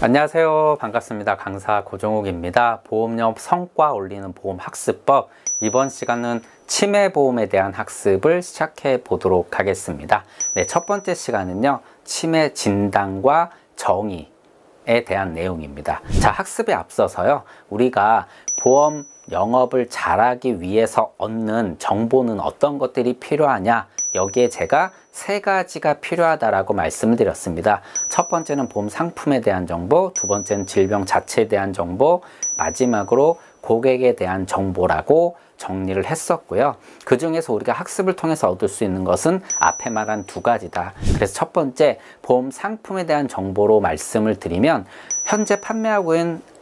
안녕하세요. 반갑습니다. 강사 고종욱입니다. 보험료 성과 올리는 보험학습법, 이번 시간은 치매보험에 대한 학습을 시작해 보도록 하겠습니다. 첫 번째 시간은요, 치매 진단과 정의에 대한 내용입니다. 자, 학습에 앞서서요, 우리가 보험 영업을 잘하기 위해서 얻는 정보는 어떤 것들이 필요하냐, 여기에 제가 세 가지가 필요하다라고 말씀을 드렸습니다. 첫 번째는 보험 상품에 대한 정보, 두 번째는 질병 자체에 대한 정보, 마지막으로 고객에 대한 정보라고 정리를 했었고요. 그 중에서 우리가 학습을 통해서 얻을 수 있는 것은 앞에 말한 두 가지다. 그래서 첫 번째, 보험 상품에 대한 정보로 말씀을 드리면, 현재 판매하고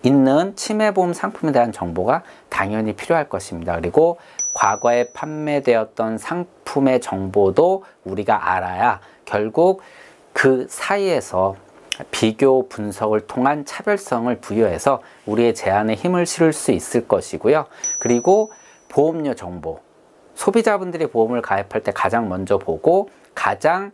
있는 치매보험 상품에 대한 정보가 당연히 필요할 것입니다. 그리고 과거에 판매되었던 상품의 정보도 우리가 알아야 결국 그 사이에서 비교 분석을 통한 차별성을 부여해서 우리의 제안에 힘을 실을 수 있을 것이고요. 그리고 보험료 정보, 소비자분들이 보험을 가입할 때 가장 먼저 보고 가장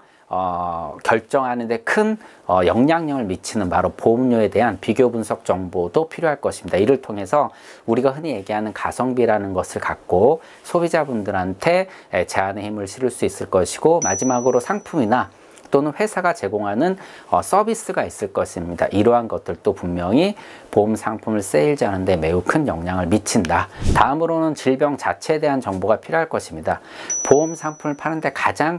결정하는 데 큰 영향력을 미치는 바로 보험료에 대한 비교 분석 정보도 필요할 것입니다. 이를 통해서 우리가 흔히 얘기하는 가성비라는 것을 갖고 소비자분들한테 제안의 힘을 실을 수 있을 것이고, 마지막으로 상품이나 또는 회사가 제공하는 서비스가 있을 것입니다. 이러한 것들도 분명히 보험 상품을 세일즈하는 데 매우 큰 영향을 미친다. 다음으로는 질병 자체에 대한 정보가 필요할 것입니다. 보험 상품을 파는데 가장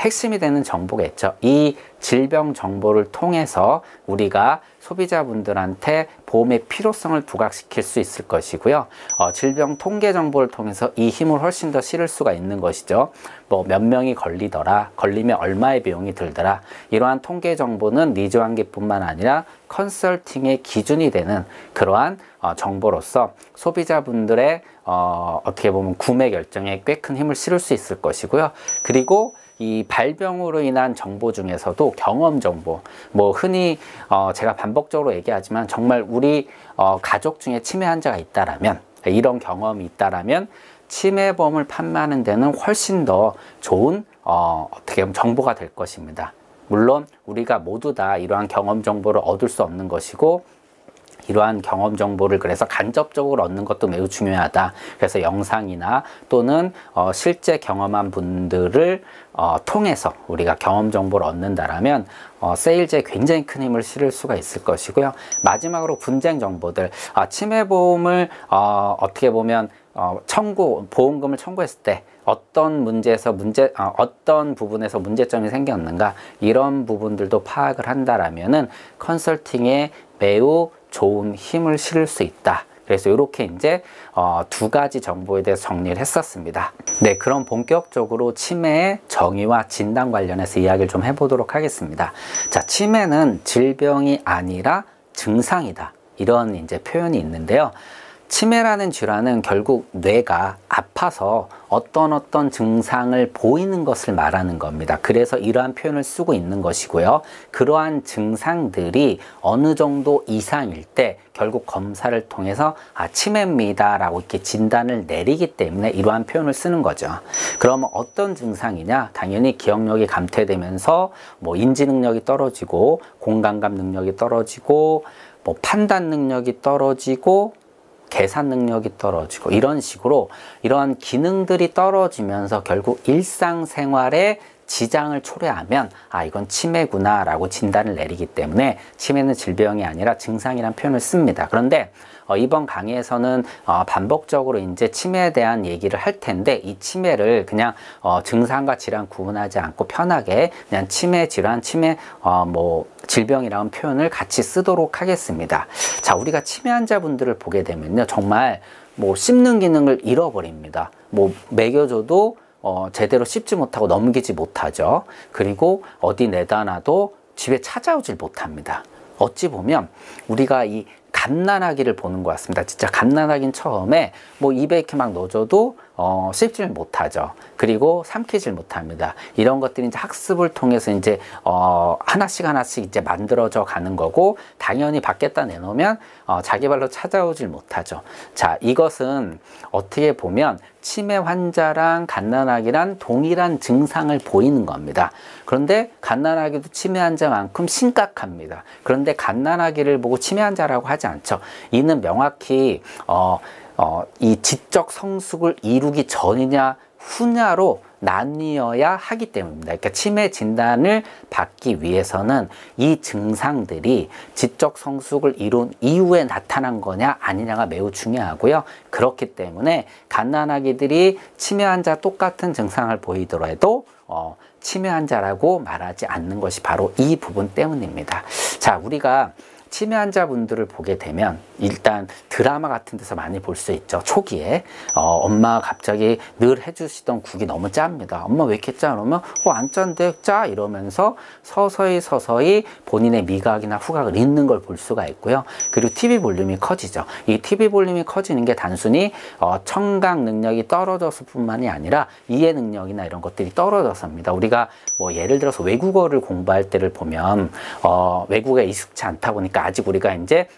핵심이 되는 정보겠죠. 이 질병 정보를 통해서 우리가 소비자분들한테 보험의 필요성을 부각시킬 수 있을 것이고요. 질병 통계 정보를 통해서 이 힘을 훨씬 더 실을 수가 있는 것이죠. 뭐 몇 명이 걸리더라, 걸리면 얼마의 비용이 들더라, 이러한 통계 정보는 니즈 환기뿐만 아니라 컨설팅의 기준이 되는 그러한 정보로서 소비자분들의 어떻게 보면 구매 결정에 꽤 큰 힘을 실을 수 있을 것이고요. 그리고 이 발병으로 인한 정보 중에서도 경험 정보, 뭐 흔히 제가 반복적으로 얘기하지만 정말 우리 가족 중에 치매 환자가 있다라면, 이런 경험이 있다라면 치매보험을 판매하는 데는 훨씬 더 좋은 어떻게 보면 정보가 될 것입니다. 물론 우리가 모두 다 이러한 경험 정보를 얻을 수 없는 것이고, 이러한 경험 정보를 그래서 간접적으로 얻는 것도 매우 중요하다. 그래서 영상이나 또는 실제 경험한 분들을 통해서 우리가 경험 정보를 얻는다라면 세일즈에 굉장히 큰 힘을 실을 수가 있을 것이고요. 마지막으로 분쟁 정보들, 치매보험을 어떻게 보면 보험금을 청구했을 때 어떤 어떤 부분에서 문제점이 생겼는가, 이런 부분들도 파악을 한다라면은 컨설팅에 매우 좋은 힘을 실을 수 있다. 그래서 이렇게 이제 두 가지 정보에 대해서 정리를 했었습니다. 네, 그럼 본격적으로 치매의 정의와 진단 관련해서 이야기를 좀 해보도록 하겠습니다. 자, 치매는 질병이 아니라 증상이다, 이런 이제 표현이 있는데요. 치매라는 질환은 결국 뇌가 아파서 어떤 증상을 보이는 것을 말하는 겁니다. 그래서 이러한 표현을 쓰고 있는 것이고요. 그러한 증상들이 어느 정도 이상일 때 결국 검사를 통해서 치매입니다 라고 이렇게 진단을 내리기 때문에 이러한 표현을 쓰는 거죠. 그러면 어떤 증상이냐? 당연히 기억력이 감퇴되면서 뭐 인지 능력이 떨어지고, 공감감 능력이 떨어지고, 뭐 판단 능력이 떨어지고, 계산 능력이 떨어지고, 이런 식으로 이러한 기능들이 떨어지면서 결국 일상생활에 지장을 초래하면 이건 치매구나 라고 진단을 내리기 때문에 치매는 질병이 아니라 증상이라는 표현을 씁니다. 그런데 이번 강의에서는 반복적으로 이제 치매에 대한 얘기를 할 텐데, 이 치매를 그냥 증상과 질환 구분하지 않고 편하게 그냥 치매 질환, 질병이라는 표현을 같이 쓰도록 하겠습니다. 자, 우리가 치매 환자분들을 보게 되면요, 정말 뭐 씹는 기능을 잃어버립니다. 뭐 먹여줘도 제대로 씹지 못하고 넘기지 못하죠. 그리고 어디 내다 놔도 집에 찾아오질 못합니다. 어찌 보면 우리가 이 갓난아기를 보는 것 같습니다. 진짜 갓난아기는 처음에 뭐 입에 이렇게 막 넣어줘도 씹질 못하죠. 그리고 삼키질 못합니다. 이런 것들이 이제 학습을 통해서 이제 하나씩 이제 만들어져 가는 거고, 당연히 밖에다 내놓으면 자기 발로 찾아오질 못하죠. 자, 이것은 어떻게 보면 치매 환자랑 갓난아기랑 동일한 증상을 보이는 겁니다. 그런데 갓난아기도 치매 환자만큼 심각합니다. 그런데 갓난아기를 보고 치매 환자라고 하지 않죠. 이는 명확히 이 지적 성숙을 이루기 전이냐 후냐로 나뉘어야 하기 때문입니다. 그러니까 치매 진단을 받기 위해서는 이 증상들이 지적 성숙을 이룬 이후에 나타난 거냐 아니냐가 매우 중요하고요. 그렇기 때문에 갓난아기들이 치매 환자 똑같은 증상을 보이더라도 치매 환자라고 말하지 않는 것이 바로 이 부분 때문입니다. 자, 우리가 치매 환자분들을 보게 되면 일단 드라마 같은 데서 많이 볼 수 있죠. 초기에 엄마가 갑자기 늘 해주시던 국이 너무 짭니다. 엄마 왜 이렇게 짜? 그러면 안 짠데 짜? 이러면서 서서히 본인의 미각이나 후각을 잃는 걸 볼 수가 있고요. 그리고 TV 볼륨이 커지죠. 이 TV 볼륨이 커지는 게 단순히 청각 능력이 떨어져서 뿐만이 아니라 이해 능력이나 이런 것들이 떨어져서입니다. 우리가 뭐 예를 들어서 외국어를 공부할 때를 보면 외국어에 익숙치 않다 보니까 아직 우리가 이제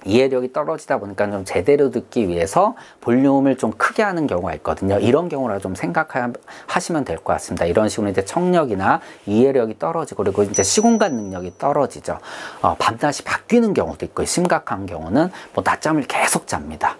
이해력이 떨어지다 보니까 좀 제대로 듣기 위해서 볼륨을 좀 크게 하는 경우가 있거든요. 이런 경우라 좀 생각하시면 될 것 같습니다. 이런 식으로 이제 청력이나 이해력이 떨어지고, 그리고 이제 시공간 능력이 떨어지죠. 밤낮이 바뀌는 경우도 있고, 심각한 경우는 뭐 낮잠을 계속 잡니다.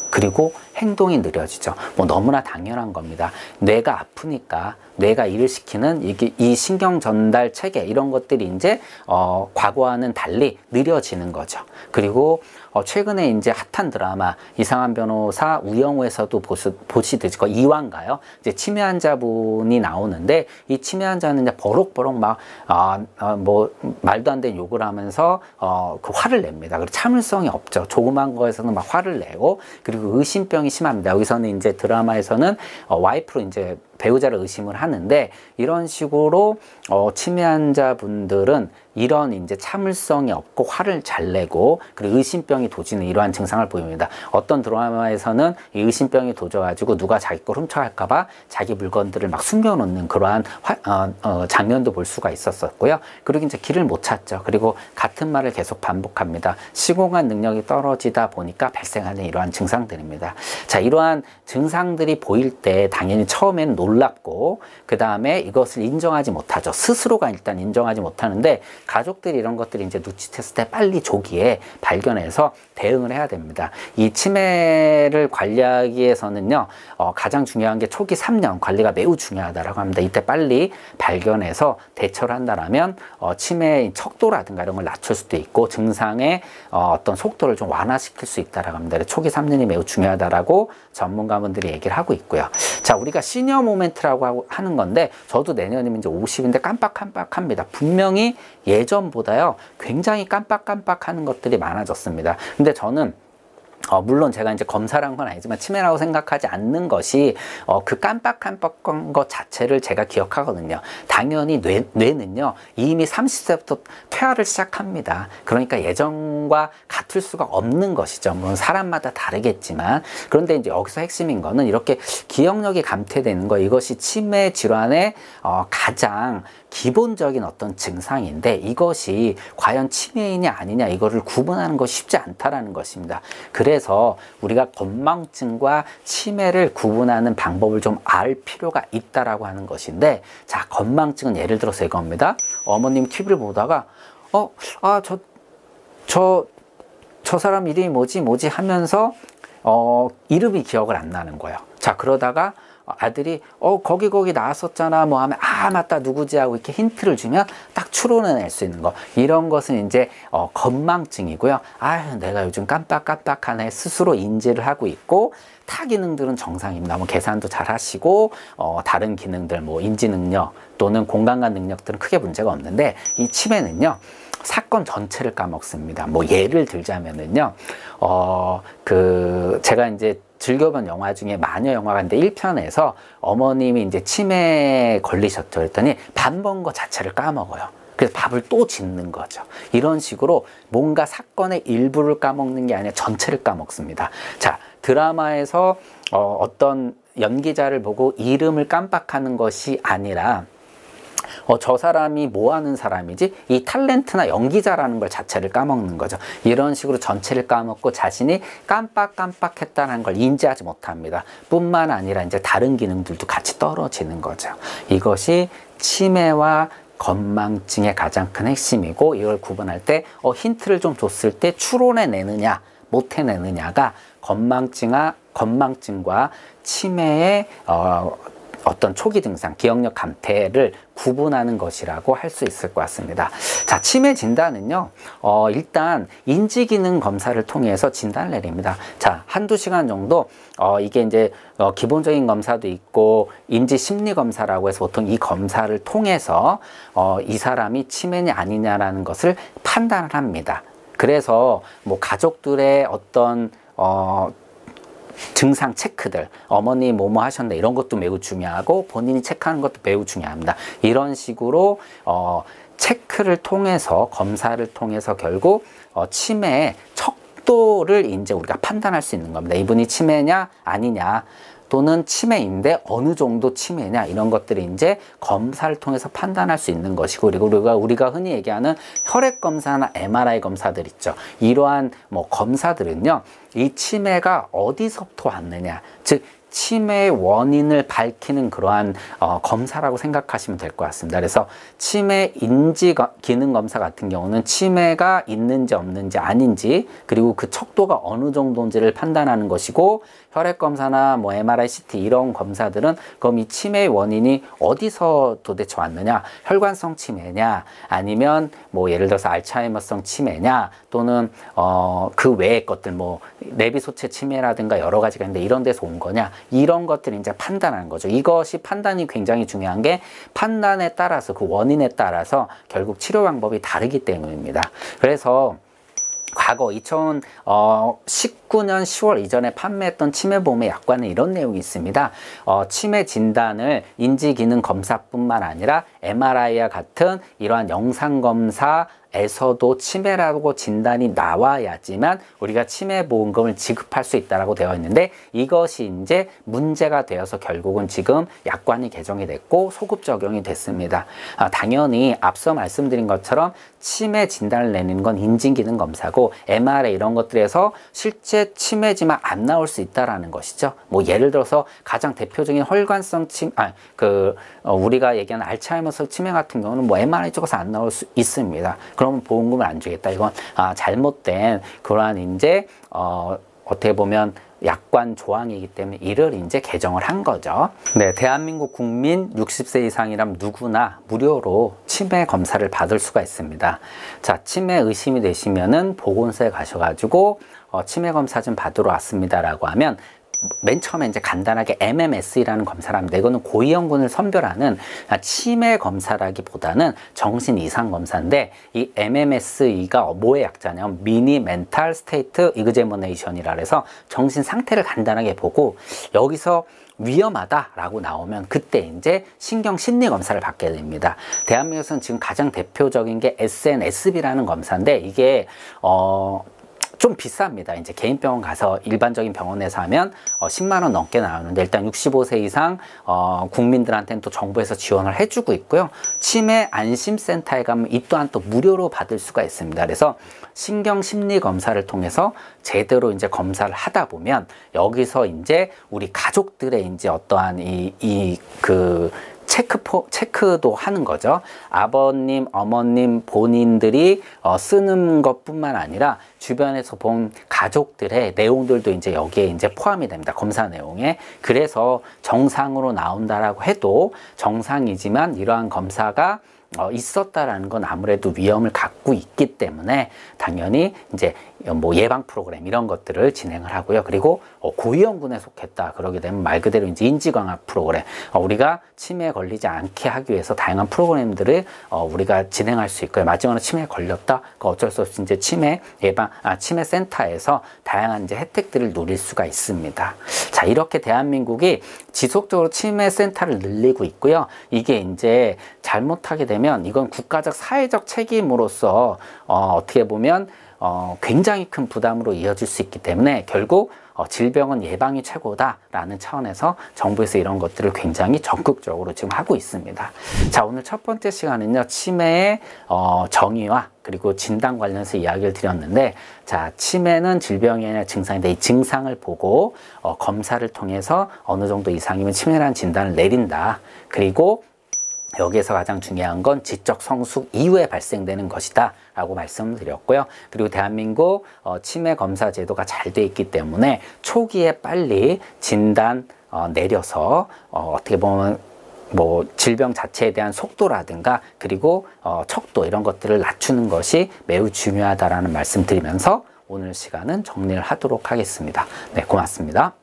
그리고 행동이 느려지죠. 뭐 너무나 당연한 겁니다. 뇌가 아프니까 뇌가 일을 시키는 이 신경 전달 체계, 이런 것들이 이제 과거와는 달리 느려지는 거죠. 그리고 최근에 이제 핫한 드라마 이상한 변호사 우영우에서도 보시듯이 이완가요? 이제 치매 환자분이 나오는데, 이 치매 환자는 이제 버럭버럭 막 뭐 말도 안 되는 욕을 하면서 그 화를 냅니다. 그리고 참을성이 없죠. 조그만 거에서는 막 화를 내고, 그리고 의심병이 심합니다. 여기서는 이제 드라마에서는 와이프로 이제 배우자를 의심을 하는데, 이런 식으로 치매 환자분들은 이런 이제 참을성이 없고 화를 잘 내고, 그리고 의심병이 도지는 이러한 증상을 보입니다. 어떤 드라마에서는 이 의심병이 도져가지고 누가 자기 걸 훔쳐갈까봐 자기 물건들을 막 숨겨놓는 그러한 장면도 볼 수가 있었고요. 그리고 이제 길을 못 찾죠. 그리고 같은 말을 계속 반복합니다. 시공간 능력이 떨어지다 보니까 발생하는 이러한 증상들입니다. 자, 이러한 증상들이 보일 때 당연히 처음에는 놀랍고, 그 다음에 이것을 인정하지 못하죠. 스스로가 일단 인정하지 못하는데, 가족들이 이런 것들이 이제 눈치챘을 때 빨리 조기에 발견해서 대응을 해야 됩니다. 이 치매를 관리하기 위해서는요, 가장 중요한 게 초기 3년 관리가 매우 중요하다고 합니다. 이때 빨리 발견해서 대처를 한다면 치매의 척도라든가 이런 걸 낮출 수도 있고, 증상의 어떤 속도를 좀 완화시킬 수 있다고 합니다. 초기 3년이 매우 중요하다라고 전문가분들이 얘기를 하고 있고요. 자, 우리가 시니어 모멘트라고 하는 건데, 저도 내년이면 이제 50인데 깜빡깜빡합니다. 분명히 예전보다요 굉장히 깜빡깜빡하는 것들이 많아졌습니다. 근데 저는 물론 제가 이제 검사를 한 건 아니지만 치매라고 생각하지 않는 것이 그 깜빡깜빡한 것 자체를 제가 기억하거든요. 당연히 뇌는요 이미 30세부터 퇴화를 시작합니다. 그러니까 예전과 같을 수가 없는 것이죠. 물론 사람마다 다르겠지만, 그런데 이제 여기서 핵심인 거는 이렇게 기억력이 감퇴되는 거, 이것이 치매 질환의 가장 기본적인 어떤 증상인데, 이것이 과연 치매이냐 아니냐 이거를 구분하는 것이 쉽지 않다라는 것입니다. 그래서 우리가 건망증과 치매를 구분하는 방법을 좀 알 필요가 있다라고 하는 것인데, 자, 건망증은 예를 들어서 이겁니다. 어머님 TV를 보다가 저 사람 이름이 뭐지 하면서 이름이 기억을 안 나는 거예요. 자, 그러다가 아들이 거기 나왔었잖아 뭐 하면 맞다 누구지 하고 이렇게 힌트를 주면 딱 추론해낼 수 있는 거, 이런 것은 이제 건망증이고요. 내가 요즘 깜빡깜빡하네 스스로 인지를 하고 있고, 타 기능들은 정상입니다. 뭐 계산도 잘 하시고 다른 기능들 뭐 인지 능력 또는 공간감 능력들은 크게 문제가 없는데, 이 치매는요 사건 전체를 까먹습니다. 뭐 예를 들자면은요 제가 이제 즐겨본 영화 중에 마녀 영화가 있는데 1편에서 어머님이 이제 치매에 걸리셨죠. 그랬더니 밥 먹은 거 자체를 까먹어요. 그래서 밥을 또 짓는 거죠. 이런 식으로 뭔가 사건의 일부를 까먹는 게 아니라 전체를 까먹습니다. 자, 드라마에서 어떤 연기자를 보고 이름을 깜빡하는 것이 아니라 저 사람이 뭐 하는 사람이지? 이 탤런트나 연기자라는 걸 자체를 까먹는 거죠. 이런 식으로 전체를 까먹고 자신이 깜빡깜빡했다는 걸 인지하지 못합니다. 뿐만 아니라 이제 다른 기능들도 같이 떨어지는 거죠. 이것이 치매와 건망증의 가장 큰 핵심이고, 이걸 구분할 때 힌트를 좀 줬을 때 추론해내느냐 못 해내느냐가 건망증과 치매의 어떤 초기 증상, 기억력 감퇴를 구분하는 것이라고 할 수 있을 것 같습니다. 자, 치매 진단은요, 일단 인지기능 검사를 통해서 진단을 내립니다. 자, 한두 시간 정도, 이게 이제, 기본적인 검사도 있고, 인지심리검사라고 해서 보통 이 검사를 통해서, 이 사람이 치매냐 아니냐라는 것을 판단을 합니다. 그래서, 뭐, 가족들의 어떤, 증상 체크들, 어머니 뭐뭐 하셨네 이런 것도 매우 중요하고 본인이 체크하는 것도 매우 중요합니다. 이런 식으로 체크를 통해서, 검사를 통해서 결국 치매의 척도를 이제 우리가 판단할 수 있는 겁니다. 이분이 치매냐 아니냐, 또는 치매인데 어느 정도 치매냐, 이런 것들이 이제 검사를 통해서 판단할 수 있는 것이고, 그리고 우리가 흔히 얘기하는 혈액 검사나 MRI 검사들 있죠. 이러한 뭐 검사들은요, 이 치매가 어디서부터 왔느냐, 즉 치매의 원인을 밝히는 그러한 검사라고 생각하시면 될 것 같습니다. 그래서 치매 인지 기능 검사 같은 경우는 치매가 있는지 없는지 아닌지, 그리고 그 척도가 어느 정도인지를 판단하는 것이고, 혈액 검사나 뭐 MRI, CT 이런 검사들은 그럼 이 치매의 원인이 어디서 도대체 왔느냐, 혈관성 치매냐, 아니면 뭐 예를 들어서 알츠하이머성 치매냐, 또는 그 외의 것들 뭐 내비소체 치매라든가 여러 가지가 있는데 이런 데서 온 거냐, 이런 것들을 이제 판단하는 거죠. 이것이 판단이 굉장히 중요한 게, 판단에 따라서, 그 원인에 따라서 결국 치료 방법이 다르기 때문입니다. 그래서 과거 2019년 10월 이전에 판매했던 치매보험의 약관에 이런 내용이 있습니다. 치매 진단을 인지기능 검사뿐만 아니라 MRI와 같은 이러한 영상검사 에서도 치매라고 진단이 나와야지만 우리가 치매보험금을 지급할 수 있다고 되어 있는데, 이것이 이제 문제가 되어서 결국은 지금 약관이 개정이 됐고 소급 적용이 됐습니다. 당연히 앞서 말씀드린 것처럼 치매 진단을 내는 건 인지기능 검사고, MRI 이런 것들에서 실제 치매지만 안 나올 수 있다라는 것이죠. 뭐 예를 들어서 가장 대표적인 혈관성 치매, 우리가 얘기하는 알츠하이머성 치매 같은 경우는 뭐 MRI 찍어서 안 나올 수 있습니다. 그러면 보험금을 안 주겠다. 이건 잘못된 그러한 이제 어떻게 보면 약관 조항이기 때문에 이를 이제 개정을 한 거죠. 네, 대한민국 국민 60세 이상이라면 누구나 무료로 치매 검사를 받을 수가 있습니다. 자, 치매 의심이 되시면은 보건소에 가셔가지고 치매 검사 좀 받으러 왔습니다라고 하면, 맨 처음에 이제 간단하게 MMS라는 검사를 합니다. 이거는 고위험군을 선별하는 치매 검사라기보다는 정신 이상 검사인데, 이 MMS가 뭐의 약자냐면 미니 멘탈 스테이트 이그제미네이션이라 해서 정신 상태를 간단하게 보고, 여기서 위험하다라고 나오면 그때 이제 신경 심리 검사를 받게 됩니다. 대한민국에서는 지금 가장 대표적인 게 SNSB라는 검사인데, 이게 좀 비쌉니다. 이제 개인 병원 가서 일반적인 병원에서 하면 10만 원 넘게 나오는데, 일단 65세 이상 국민들한테는 또 정부에서 지원을 해주고 있고요. 치매 안심센터에 가면 이 또한 또 무료로 받을 수가 있습니다. 그래서 신경 심리 검사를 통해서 제대로 이제 검사를 하다 보면, 여기서 이제 우리 가족들의 이제 어떠한 체크도 하는 거죠. 아버님, 어머님 본인들이 쓰는 것뿐만 아니라 주변에서 본 가족들의 내용들도 이제 여기에 이제 포함이 됩니다. 검사 내용에. 그래서 정상으로 나온다라고 해도 정상이지만 이러한 검사가 있었다라는 건 아무래도 위험을 갖고 있기 때문에 당연히 이제 뭐 예방 프로그램 이런 것들을 진행을 하고요. 그리고 고위험군에 속했다 그러게 되면 말 그대로 이제 인지 강화 프로그램, 우리가 치매에 걸리지 않게 하기 위해서 다양한 프로그램들을 우리가 진행할 수 있고요. 마지막으로 치매에 걸렸다, 어쩔 수 없이 이제 치매 센터에서 다양한 이제 혜택들을 누릴 수가 있습니다. 자, 이렇게 대한민국이 지속적으로 치매 센터를 늘리고 있고요. 이게 이제 잘못하게 되면 이건 국가적 사회적 책임으로서 어떻게 보면 굉장히 큰 부담으로 이어질 수 있기 때문에, 결국 질병은 예방이 최고다라는 차원에서 정부에서 이런 것들을 굉장히 적극적으로 지금 하고 있습니다. 자, 오늘 첫 번째 시간은요, 치매의 정의와 그리고 진단 관련해서 이야기를 드렸는데, 자, 치매는 질병이 아니라 증상인데, 이 증상을 보고 검사를 통해서 어느 정도 이상이면 치매라는 진단을 내린다. 그리고 여기에서 가장 중요한 건 지적 성숙 이후에 발생되는 것이다 라고 말씀을 드렸고요. 그리고 대한민국 치매 검사 제도가 잘 돼 있기 때문에 초기에 빨리 진단 내려서 어떻게 보면 뭐 질병 자체에 대한 속도라든가 그리고 척도 이런 것들을 낮추는 것이 매우 중요하다라는 말씀 드리면서 오늘 시간은 정리를 하도록 하겠습니다. 네, 고맙습니다.